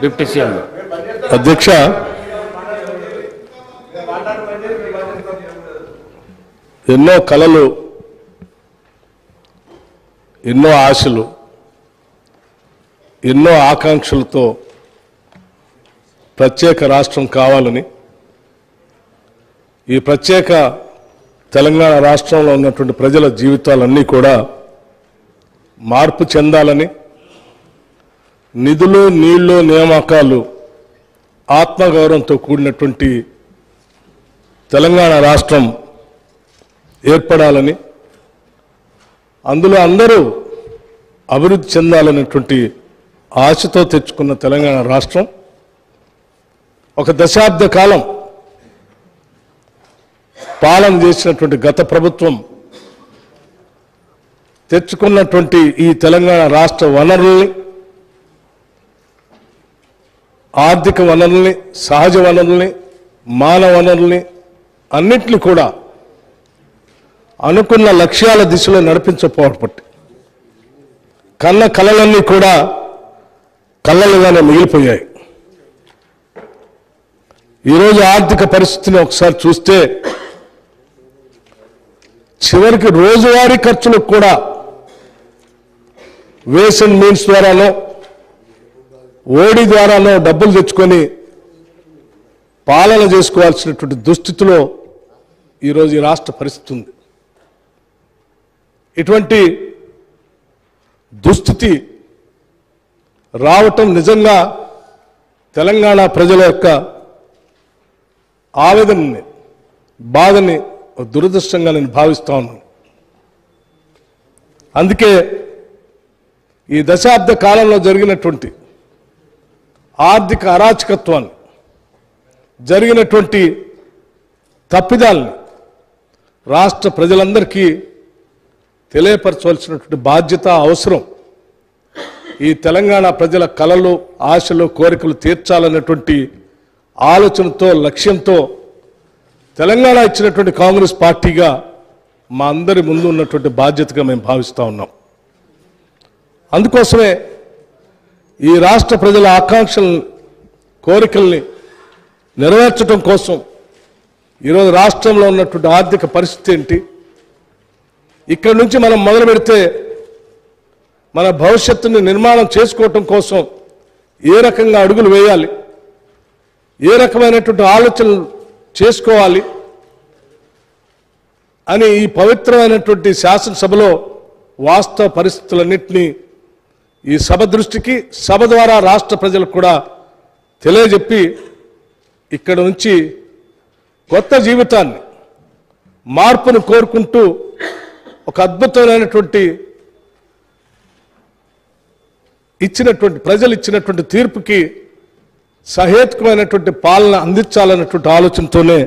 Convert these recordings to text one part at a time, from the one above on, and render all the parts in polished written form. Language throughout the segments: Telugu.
డిప్యూటీ సీఎం అధ్యక్ష, ఎన్నో కలలు, ఎన్నో ఆశలు, ఎన్నో ఆకాంక్షలతో ప్రత్యేక రాష్ట్రం కావాలని, ఈ ప్రత్యేక తెలంగాణ రాష్ట్రంలో ఉన్నటువంటి ప్రజల జీవితాలన్నీ కూడా మార్పు చెందాలని, నిధులు, నీళ్లు, నియామకాలు ఆత్మగౌరవంతో కూడినటువంటి తెలంగాణ రాష్ట్రం ఏర్పడాలని, అందులో అందరూ అభివృద్ధి చెందాలనేటువంటి ఆశతో తెచ్చుకున్న తెలంగాణ రాష్ట్రం ఒక దశాబ్ద కాలం పాలన చేసినటువంటి గత ప్రభుత్వం తెచ్చుకున్నటువంటి ఈ తెలంగాణ రాష్ట్ర వనరుల్ని, ఆర్థిక వనరుల్ని, సహజ వనరుల్ని, మానవ వనరుల్ని అన్నింటినీ కూడా అనుకున్న లక్ష్యాల దిశలో నడిపించకపోవడం కన్న కళలన్నీ కూడా కళ్ళలుగానే మిగిలిపోయాయి. ఈరోజు ఆర్థిక పరిస్థితిని ఒకసారి చూస్తే చివరికి రోజువారీ ఖర్చులకు కూడా వేస్ అండ్ మీన్స్ ద్వారానో ఓడి ద్వారానో డబ్బులు తెచ్చుకొని పాలన చేసుకోవాల్సినటువంటి దుస్థితిలో ఈరోజు ఈ రాష్ట్ర పరిస్థితి ఉంది. ఇటువంటి దుస్థితి రావటం నిజంగా తెలంగాణ ప్రజల యొక్క ఆవేదనని, బాధని దురదృష్టంగా నేను భావిస్తా ఉన్నాను. అందుకే ఈ దశాబ్ద కాలంలో జరిగినటువంటి ఆర్థిక అరాచకత్వాన్ని, జరిగినటువంటి తప్పిదాలని రాష్ట్ర ప్రజలందరికీ తెలియపరచవలసినటువంటి బాధ్యత, అవసరం. ఈ తెలంగాణ ప్రజల కలలు, ఆశలు, కోరికలు తీర్చాలన్నటువంటి ఆలోచనతో, లక్ష్యంతో తెలంగాణ ఇచ్చినటువంటి కాంగ్రెస్ పార్టీగా మా అందరి ముందు ఉన్నటువంటి బాధ్యతగా మేము భావిస్తూ ఉన్నాం. అందుకోసమే ఈ రాష్ట్ర ప్రజల ఆకాంక్షలను, కోరికల్ని నెరవేర్చడం కోసం ఈరోజు రాష్ట్రంలో ఉన్నటువంటి ఆర్థిక పరిస్థితి ఏంటి, ఇక్కడి నుంచి మనం మొదలు పెడితే మన భవిష్యత్తుని నిర్మాణం చేసుకోవటం కోసం ఏ రకంగా అడుగులు వేయాలి, ఏ రకమైనటువంటి ఆలోచనలు చేసుకోవాలి అని ఈ పవిత్రమైనటువంటి శాసనసభలో వాస్తవ పరిస్థితులన్నింటినీ ఈ సభ దృష్టికి, సభ ద్వారా రాష్ట్ర ప్రజలకు కూడా తెలియజెప్పి ఇక్కడ నుంచి కొత్త జీవితాన్ని, మార్పును కోరుకుంటూ ఒక అద్భుతమైనటువంటి ప్రజలు ఇచ్చినటువంటి తీర్పుకి సహేతుకమైనటువంటి పాలన అందించాలన్నటువంటి ఆలోచనతోనే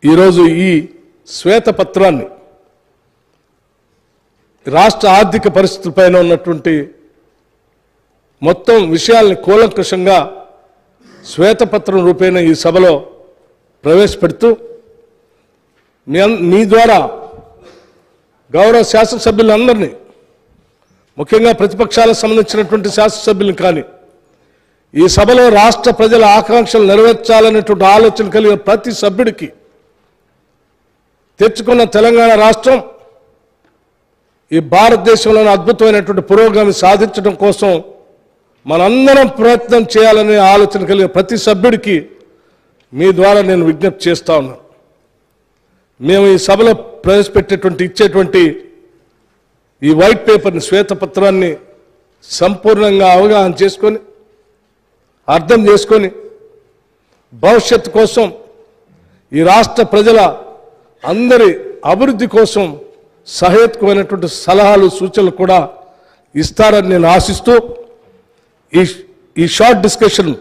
ఈరోజు ఈ శ్వేతపత్రాన్ని, రాష్ట్ర ఆర్థిక పరిస్థితులపైన ఉన్నటువంటి మొత్తం విషయాల్ని కూలంకషంగా శ్వేతపత్రం రూపేణ ఈ సభలో ప్రవేశపెడుతూ మీ ద్వారా గౌరవ శాసనసభ్యులందరినీ, ముఖ్యంగా ప్రతిపక్షాలకు సంబంధించినటువంటి శాసనసభ్యులను కానీ, ఈ సభలో రాష్ట్ర ప్రజల ఆకాంక్షలు నెరవేర్చాలనేటువంటి ఆలోచన కలిగిన ప్రతి సభ్యుడికి తెచ్చుకున్న తెలంగాణ రాష్ట్రం ఈ భారతదేశంలోని అద్భుతమైనటువంటి పురోగతి సాధించడం కోసం మనందరం ప్రయత్నం చేయాలనే ఆలోచన కలిగిన ప్రతి సభ్యుడికి మీ ద్వారా నేను విజ్ఞప్తి చేస్తా ఉన్నాను. మేము ఈ సభలో ప్రవేశపెట్టేటువంటి, ఇచ్చేటువంటి ఈ వైట్ పేపర్ని, శ్వేతపత్రాన్ని సంపూర్ణంగా అవగాహన చేసుకొని, అర్థం చేసుకొని, భవిష్యత్తు కోసం, ఈ రాష్ట్ర ప్రజల అందరి అభివృద్ధి కోసం సహేతుకమైనటువంటి సలహాలు, సూచనలు కూడా ఇస్తారని నేను ఆశిస్తూ ఈ short discussion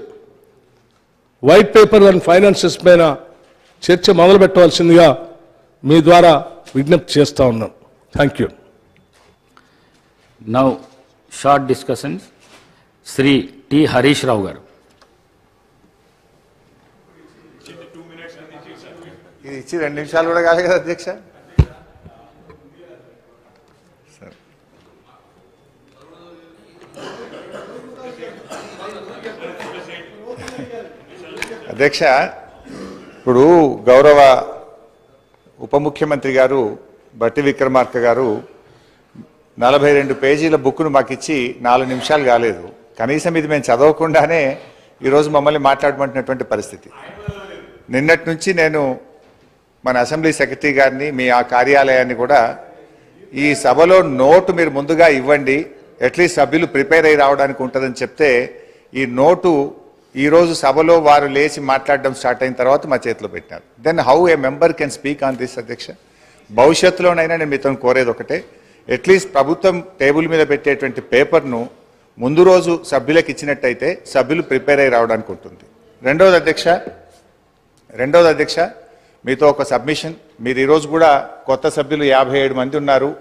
white paper and finances పైన చర్చ మొదలు పెట్టవలసిందిగా మీ ద్వారా విజ్ఞప్తి చేస్తా ఉన్నాను. Thank you. Now short discussion Shri T Harish Rao garu. ఇది ఇచ్చి 2 నిమిషాలు కూడా కాదు కదా అధ్యక్ష. అధ్యక్ష, ఇప్పుడు గౌరవ ఉప ముఖ్యమంత్రి గారు బట్టి విక్రమార్క గారు 42 పేజీల బుక్ను మాకు ఇచ్చి 4 నిమిషాలు కాలేదు. కనీసం ఇది మేము చదవకుండానే ఈరోజు మమ్మల్ని మాట్లాడమంటున్నటువంటి పరిస్థితి. నిన్నటి నుంచి నేను మన అసెంబ్లీ సెక్రటరీ గారిని, మీ ఆ కార్యాలయాన్ని కూడా ఈ సభలో నోటు మీరు ముందుగా ఇవ్వండి, అట్లీస్ట్ సభ్యులు ప్రిపేర్ అయ్యి రావడానికి ఉంటుందని చెప్తే ఈ నోటు ఈరోజు సభలో వారు లేచి మాట్లాడడం స్టార్ట్ అయిన తర్వాత మా చేతిలో పెట్టినారు. Then how a member can speak on this అధ్యక్ష? భవిష్యత్తులోనైనా నేను మీతో కోరేది ఒకటే, అట్లీస్ట్ ప్రభుత్వం టేబుల్ మీద పెట్టేటువంటి పేపర్ను ముందు రోజు సభ్యులకు ఇచ్చినట్టయితే సభ్యులు ప్రిపేర్ అయ్యి రావడానికి ఉంటుంది. రెండవది అధ్యక్ష, మీతో ఒక సబ్మిషన్. మీరు ఈరోజు కూడా కొత్త సభ్యులు 57 మంది ఉన్నారు,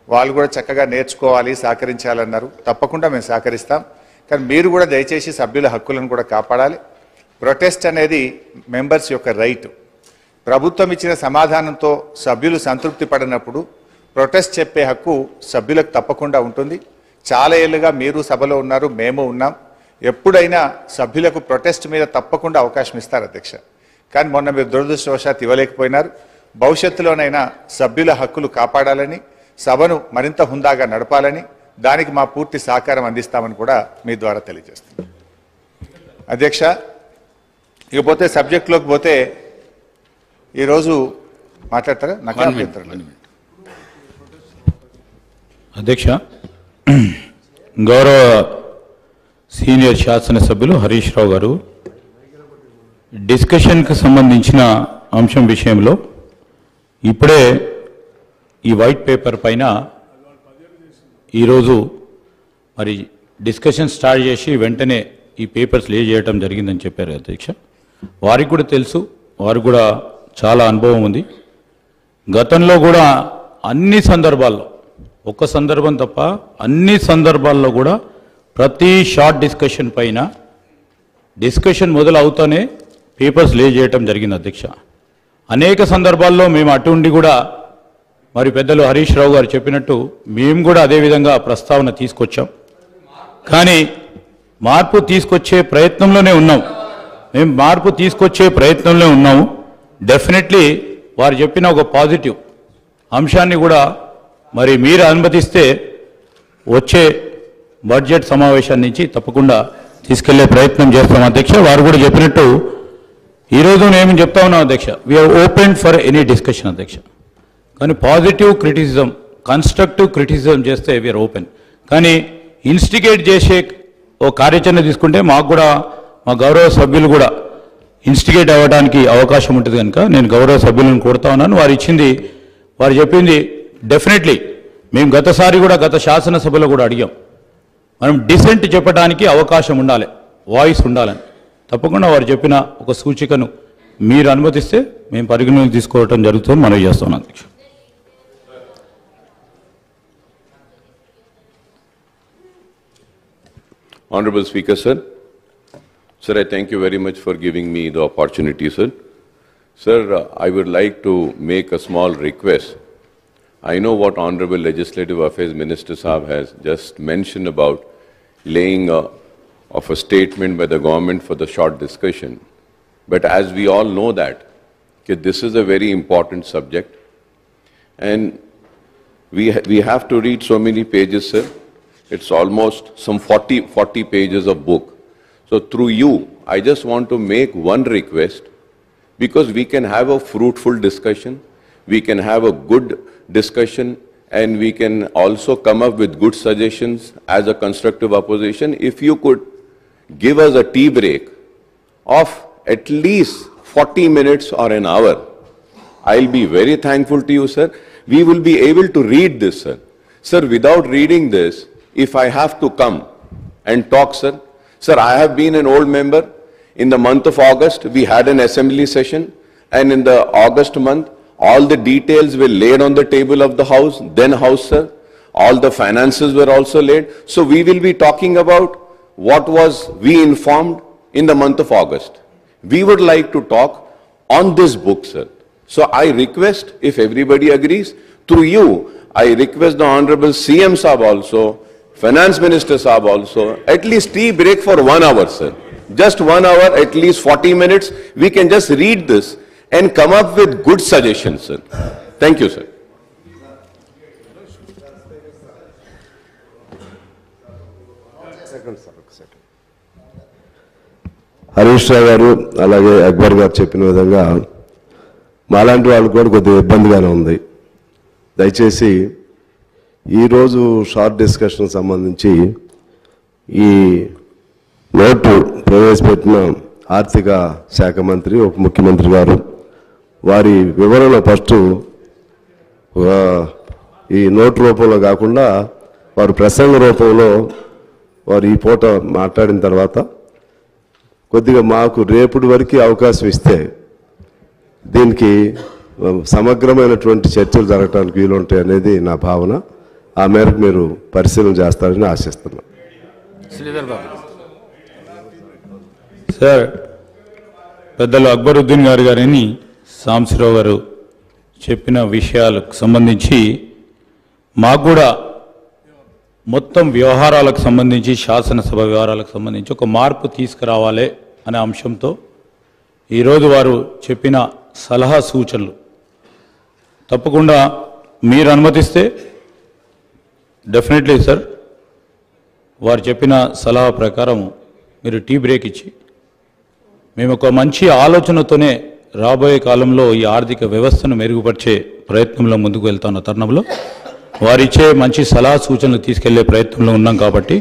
వాళ్ళు కూడా చక్కగా నేర్చుకోవాలి, సహకరించాలన్నారు. తప్పకుండా మేము సహకరిస్తాం. కానీ మీరు కూడా దయచేసి సభ్యుల హక్కులను కూడా కాపాడాలి. ప్రొటెస్ట్ అనేది మెంబర్స్ యొక్క రైట్. ప్రభుత్వం ఇచ్చిన సమాధానంతో సభ్యులు సంతృప్తి పడినప్పుడు ప్రొటెస్ట్ చెప్పే హక్కు సభ్యులకు తప్పకుండా ఉంటుంది. చాలా ఏళ్ళుగా మీరు సభలో ఉన్నారు, మేము ఉన్నాం. ఎప్పుడైనా సభ్యులకు ప్రొటెస్ట్ మీద తప్పకుండా అవకాశం ఇస్తారు అధ్యక్ష. కానీ మొన్న మీరు దురదృష్టవశాత్తు ఇవ్వలేకపోయినారు. భవిష్యత్తులోనైనా సభ్యుల హక్కులు కాపాడాలని, సభను మరింత హుందాగా నడపాలని, దానికి మా పూర్తి సహకారం అందిస్తామని కూడా మీ ద్వారా తెలియజేస్తున్నాం. అధ్యక్ష, ఇకపోతే సబ్జెక్టులోకి పోతే ఈరోజు మాట్లాడతారా? నాకు అధ్యక్ష, గౌరవ సీనియర్ శాసనసభ్యులు హరీష్ రావు గారు డిస్కషన్కి సంబంధించిన అంశం విషయంలో ఇప్పుడే ఈ వైట్ పేపర్ పైన ఈరోజు మరి డిస్కషన్ స్టార్ట్ చేసి వెంటనే ఈ పేపర్స్ లే చేయడం జరిగిందని చెప్పారు అధ్యక్ష. వారికి కూడా తెలుసు, వారికి కూడా చాలా అనుభవం ఉంది. గతంలో కూడా అన్ని సందర్భాల్లో, ఒక్క సందర్భం తప్ప అన్ని సందర్భాల్లో కూడా ప్రతి షార్ట్ డిస్కషన్ పైన డిస్కషన్ మొదలవుతూనే పేపర్స్ లే చేయడం జరిగింది అధ్యక్ష. అనేక సందర్భాల్లో మేము అటు ఉండి కూడా మరి పెద్దలు హరీష్ రావు గారు చెప్పినట్టు మేము కూడా అదేవిధంగా ప్రస్తావన తీసుకొచ్చాం. కానీ మార్పు తీసుకొచ్చే ప్రయత్నంలోనే ఉన్నాం. మేము మార్పు తీసుకొచ్చే ప్రయత్నంలో ఉన్నాము. డెఫినెట్లీ వారు చెప్పిన ఒక పాజిటివ్ అంశాన్ని కూడా మరి మీరు అనుమతిస్తే వచ్చే బడ్జెట్ సమావేశాన్ని నుంచి తప్పకుండా తీసుకెళ్లే ప్రయత్నం చేస్తాం అధ్యక్ష. వారు కూడా చెప్పినట్టు ఈరోజు నేను చెప్తా ఉన్నాం అధ్యక్ష, we are open for any discussion అధ్యక్ష. కానీ పాజిటివ్ క్రిటిసిజం, కన్స్ట్రక్టివ్ క్రిటిసిజం చేస్తే వీఆర్ ఓపెన్. కానీ ఇన్స్టిగేట్ చేసే ఓ కార్యాచరణ తీసుకుంటే మాకు కూడా, మా గౌరవ సభ్యులు కూడా ఇన్స్టిగేట్ అవ్వడానికి అవకాశం ఉంటుంది కనుక నేను గౌరవ సభ్యులను కోరుతా ఉన్నాను. వారు చెప్పింది డెఫినెట్లీ మేము గతసారి కూడా గత శాసనసభలో కూడా అడిగాం, మనం డిసెంట్ చెప్పడానికి అవకాశం ఉండాలి, వాయిస్ ఉండాలని. తప్పకుండా వారు చెప్పిన ఒక సూచికను మీరు అనుమతిస్తే మేము పరిగణలోకి తీసుకోవడం జరుగుతుంది, మనవి చేస్తున్నాం అధ్యక్ష. Honorable Speaker, sir. Sir, I thank you very much for giving me the opportunity, sir. Sir, I would like to make a small request. I know what Honorable Legislative Affairs Minister Saab has just mentioned about laying of a statement by the government for the short discussion. But as we all know that this is a very important subject, and we have to read so many pages, sir. It's almost some 40 pages of book. So through you, I just want to make one request, because we can have a fruitful discussion, we can have a good discussion, and we can also come up with good suggestions as a constructive opposition. If you could give us a tea break of at least 40 minutes or an hour, I'll be very thankful to you, sir. We will be able to read this, sir. Sir, without reading this, if I have to come and talk, sir, I have been an old member. In the month of August, we had an assembly session, and in the August month, all the details were laid on the table of the House, then House, sir. All the finances were also laid. So we will be talking about what was we informed in the month of August. We would like to talk on this book, sir. So I request, if everybody agrees, through you, I request the Honorable CM Saab also, Finance Minister Saab also, at least tea break for 1 hour, sir. just 1 hour, at least 40 minutes, we can just read this and come up with good suggestions, sir. Thank you, sir. Harish Rao గారు అలాగే అక్బర్ గారు చెప్పిన విధంగా మాలాంటి వాళ్ళు కూడా కొద్దిగా ఇబ్బందిగానే ఉంది. దయచేసి ఈరోజు షార్ట్ డిస్కషన్ సంబంధించి ఈ నోటు ప్రవేశపెట్టిన ఆర్థిక శాఖ మంత్రి ఉప ముఖ్యమంత్రి గారు వారి వివరణ ఫస్ట్ ఈ నోటు రూపంలో కాకుండా వారు ప్రసంగ రూపంలో వారు ఈ పూట మాట్లాడిన తర్వాత కొద్దిగా మాకు రేపటి వరకు అవకాశం ఇస్తే దీనికి సమగ్రమైనటువంటి చర్చలు జరగడానికి వీలుంటాయి అనేది నా భావన. ఆ మేరకు మీరు పరిశీలన చేస్తారని ఆశిస్తున్నాను. సార్, పెద్దలు అక్బరుద్దీన్ గారు గారని సాంబశివరావు గారు చెప్పిన విషయాలకు సంబంధించి మాకు కూడా మొత్తం వ్యవహారాలకు సంబంధించి శాసనసభ వ్యవహారాలకు సంబంధించి ఒక మార్పు తీసుకురావాలి అనే అంశంతో ఈరోజు వారు చెప్పిన సలహా సూచనలు తప్పకుండా మీరు అనుమతిస్తే డెఫినెట్లీ సార్ వారు చెప్పిన సలహా ప్రకారం మీరు టీ బ్రేక్ ఇచ్చి మేము ఒక మంచి ఆలోచనతోనే రాబోయే కాలంలో ఈ ఆర్థిక వ్యవస్థను మెరుగుపరిచే ప్రయత్నంలో ముందుకు వెళ్తున్న తరుణంలో వారిచ్చే మంచి సలహా సూచనలు తీసుకెళ్లే ప్రయత్నంలో ఉన్నాం కాబట్టి